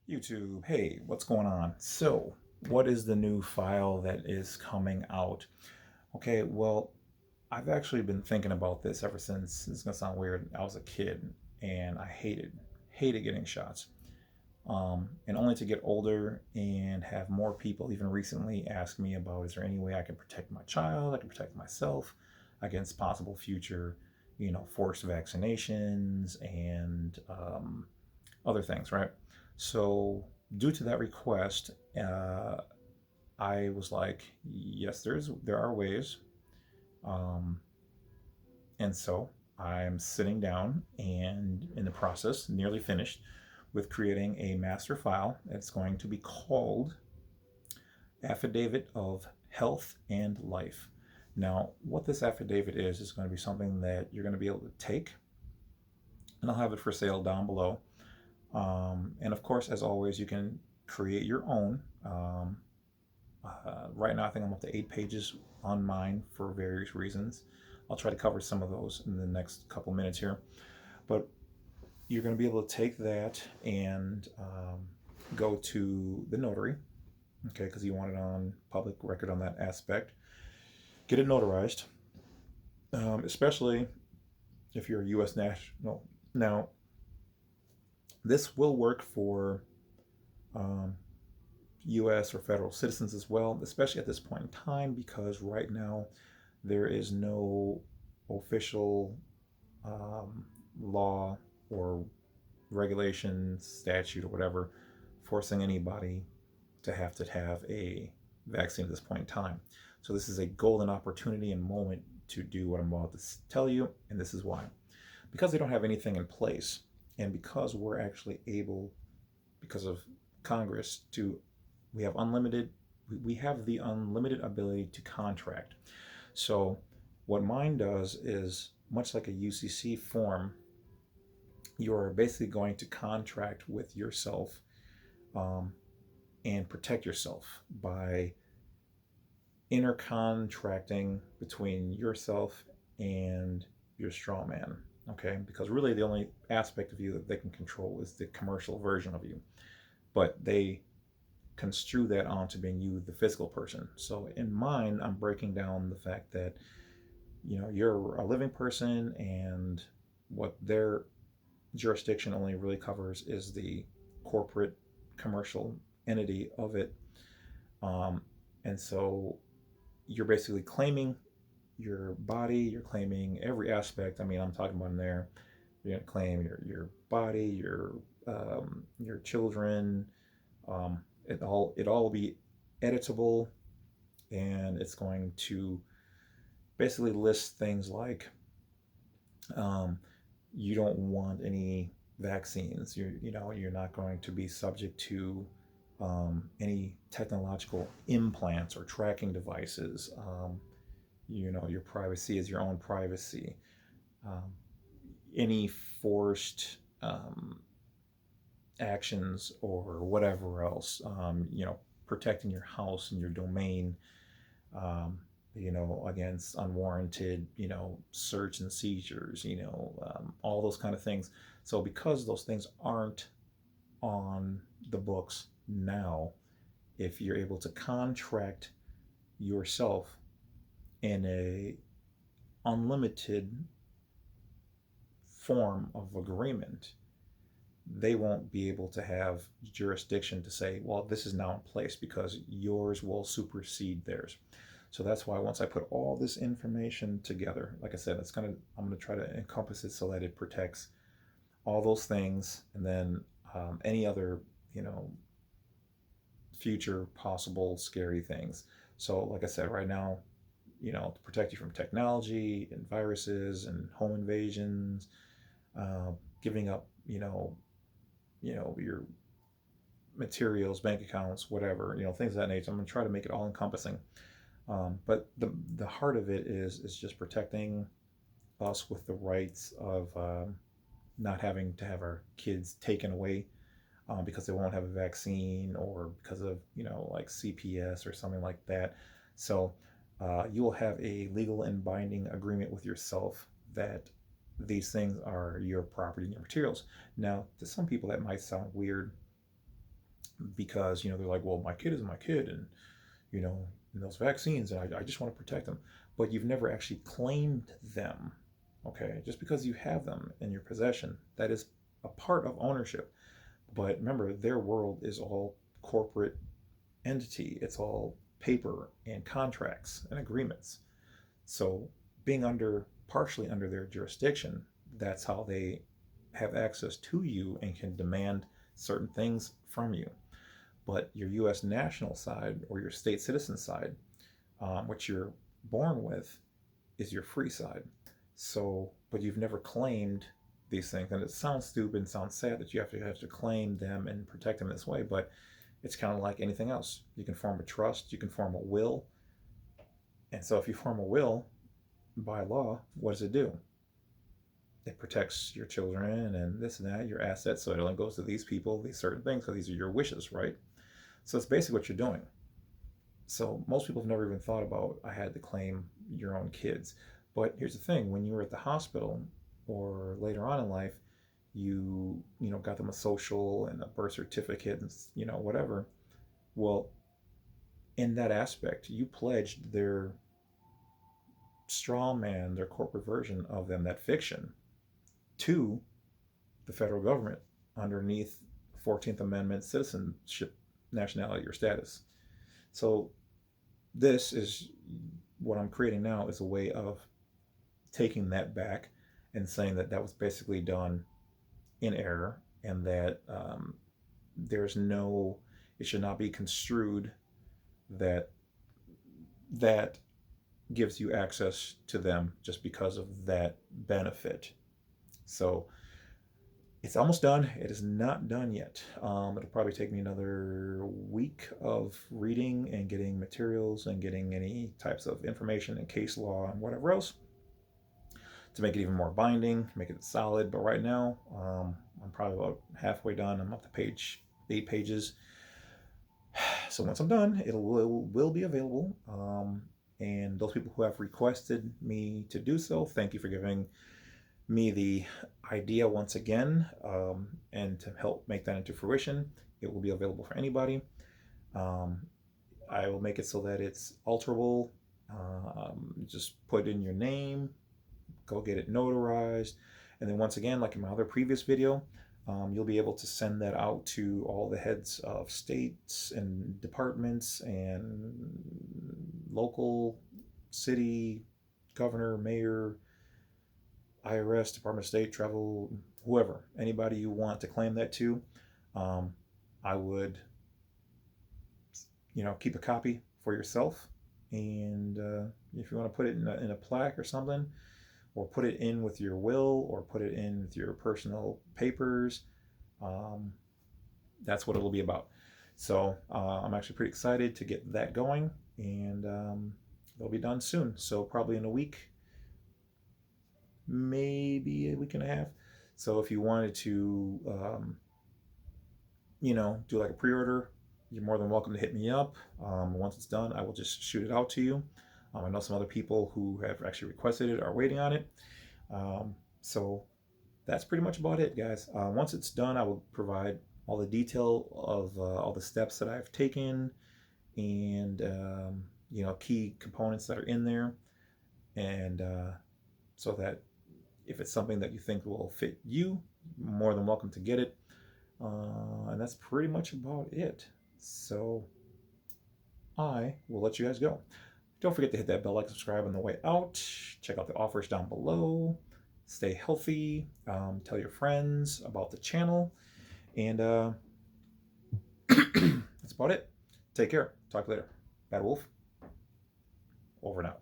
YouTube, hey, what's going on? So, what is the new file that is coming out? Okay, well, I've actually been thinking about this ever since, it's gonna sound weird, I was a kid and I hated getting shots. And only to get older and have more people even recently ask me about, is there any way I can protect my child, I can protect myself against possible future, forced vaccinations and other things, right? So, due to that request, I was like, yes, there are ways, um, and so I'm sitting down and in the process, nearly finished, with creating a master file. It's going to be called Affidavit of Health and Life. Now, what this affidavit is going to be something that you're going to be able to take, and I'll have it for sale down below. And of course, as always, you can create your own. Right now, I think I'm up to 8 pages on mine for various reasons. I'll try to cover some of those in the next couple minutes here. But you're going to be able to take that and go to the notary, okay, because you want it on public record on that aspect. Get it notarized, especially if you're a U.S. national. Now, this will work for um, U.S. or federal citizens as well, especially at this point in time, because right now there is no official um, law or regulation, statute, or whatever forcing anybody to have a vaccine at this point in time. So this is a golden opportunity and moment to do what I'm about to tell you, and this is why. Because they don't have anything in place, and because we're actually able, because of Congress, to we have the unlimited ability to contract. So what mine does is, much like a UCC form, you're basically going to contract with yourself, um, and protect yourself by intercontracting between yourself and your straw man. Okay, because really the only aspect of you that they can control is the commercial version of you, but they construe that onto being you, the physical person. So in mine, I'm breaking down the fact that you're a living person, and what their jurisdiction only really covers is the corporate commercial entity of it. Um, and so you're basically claiming your body, you're claiming every aspect. I mean, I'm talking about in there. You're gonna claim your body, your children. It all will be editable, and it's going to basically list things like, um, you don't want any vaccines. You're not going to be subject to any technological implants or tracking devices. Your privacy is your own privacy. Um, any forced actions or whatever else, protecting your house and your domain, um, against unwarranted, search and seizures, all those kind of things. So because those things aren't on the books now, if you're able to contract yourself in a unlimited form of agreement, they won't be able to have jurisdiction to say, well, this is now in place, because yours will supersede theirs. So that's why once I put all this information together, like I said, I'm gonna try to encompass it so that it protects all those things, and then any other future possible scary things. So like I said, right now, to protect you from technology and viruses and home invasions, uh, giving up, your materials, bank accounts, whatever, things of that nature. I'm going to try to make it all encompassing. But the heart of it is just protecting us with the rights of not having to have our kids taken away, because they won't have a vaccine, or because of like CPS or something like that. So you will have a legal and binding agreement with yourself that these things are your property and your materials. Now, to some people that might sound weird, because, they're like, well, my kid is my kid, and, and those vaccines, and I just want to protect them. But you've never actually claimed them, okay? Just because you have them in your possession, that is a part of ownership. But remember, their world is all corporate entity. It's all paper and contracts and agreements. So being partially under their jurisdiction, that's how they have access to you and can demand certain things from you. But your U.S. national side or your state citizen side, which you're born with, is your free side. So, but you've never claimed these things, and it sounds stupid and sounds sad that you have to claim them and protect them this way, but it's kind of like anything else. You can form a trust, you can form a will, and so if you form a will by law, what does it do? It protects your children and this and that, your assets, so it only goes to these people, these certain things, because these are your wishes, right? So it's basically what you're doing. So most people have never even thought about, I had to claim your own kids. But here's the thing, when you were at the hospital or later on in life, you got them a social and a birth certificate and whatever. Well, in that aspect, you pledged their straw man, their corporate version of them, that fiction, to the federal government underneath 14th Amendment citizenship, nationality, or status. So this is what I'm creating now, is a way of taking that back and saying that that was basically done in error, and that it should not be construed that gives you access to them just because of that benefit. So it's almost done. It is not done yet. It'll probably take me another week of reading and getting materials and getting any types of information and case law and whatever else to make it even more binding, make it solid. But right now, I'm probably about halfway done. I'm up to page 8 pages. So once I'm done, it will be available. And those people who have requested me to do so, thank you for giving me the idea once again, and to help make that into fruition. It will be available for anybody. I will make it so that it's alterable. Just put in your name, go get it notarized, and then once again, like in my other previous video, you'll be able to send that out to all the heads of states and departments and local, city, governor, mayor, IRS, Department of State, travel, whoever, anybody you want to claim that to. I would, keep a copy for yourself, and if you want to put it in a plaque or something, or put it in with your will, or put it in with your personal papers, that's what it'll be about. So I'm actually pretty excited to get that going, and it'll be done soon. So probably in a week, maybe a week and a half. So if you wanted to, do like a pre-order, you're more than welcome to hit me up. Once it's done, I will just shoot it out to you. I know some other people who have actually requested it are waiting on it. So that's pretty much about it, guys. Once it's done, I will provide all the detail of all the steps that I've taken, and key components that are in there, and so that if it's something that you think will fit you, more than welcome to get it. And that's pretty much about it. So I will let you guys go. Don't forget to hit that bell, like, subscribe on the way out. Check out the offers down below. Stay healthy. Tell your friends about the channel. And that's about it. Take care. Talk later. Bad Wolf, over and out.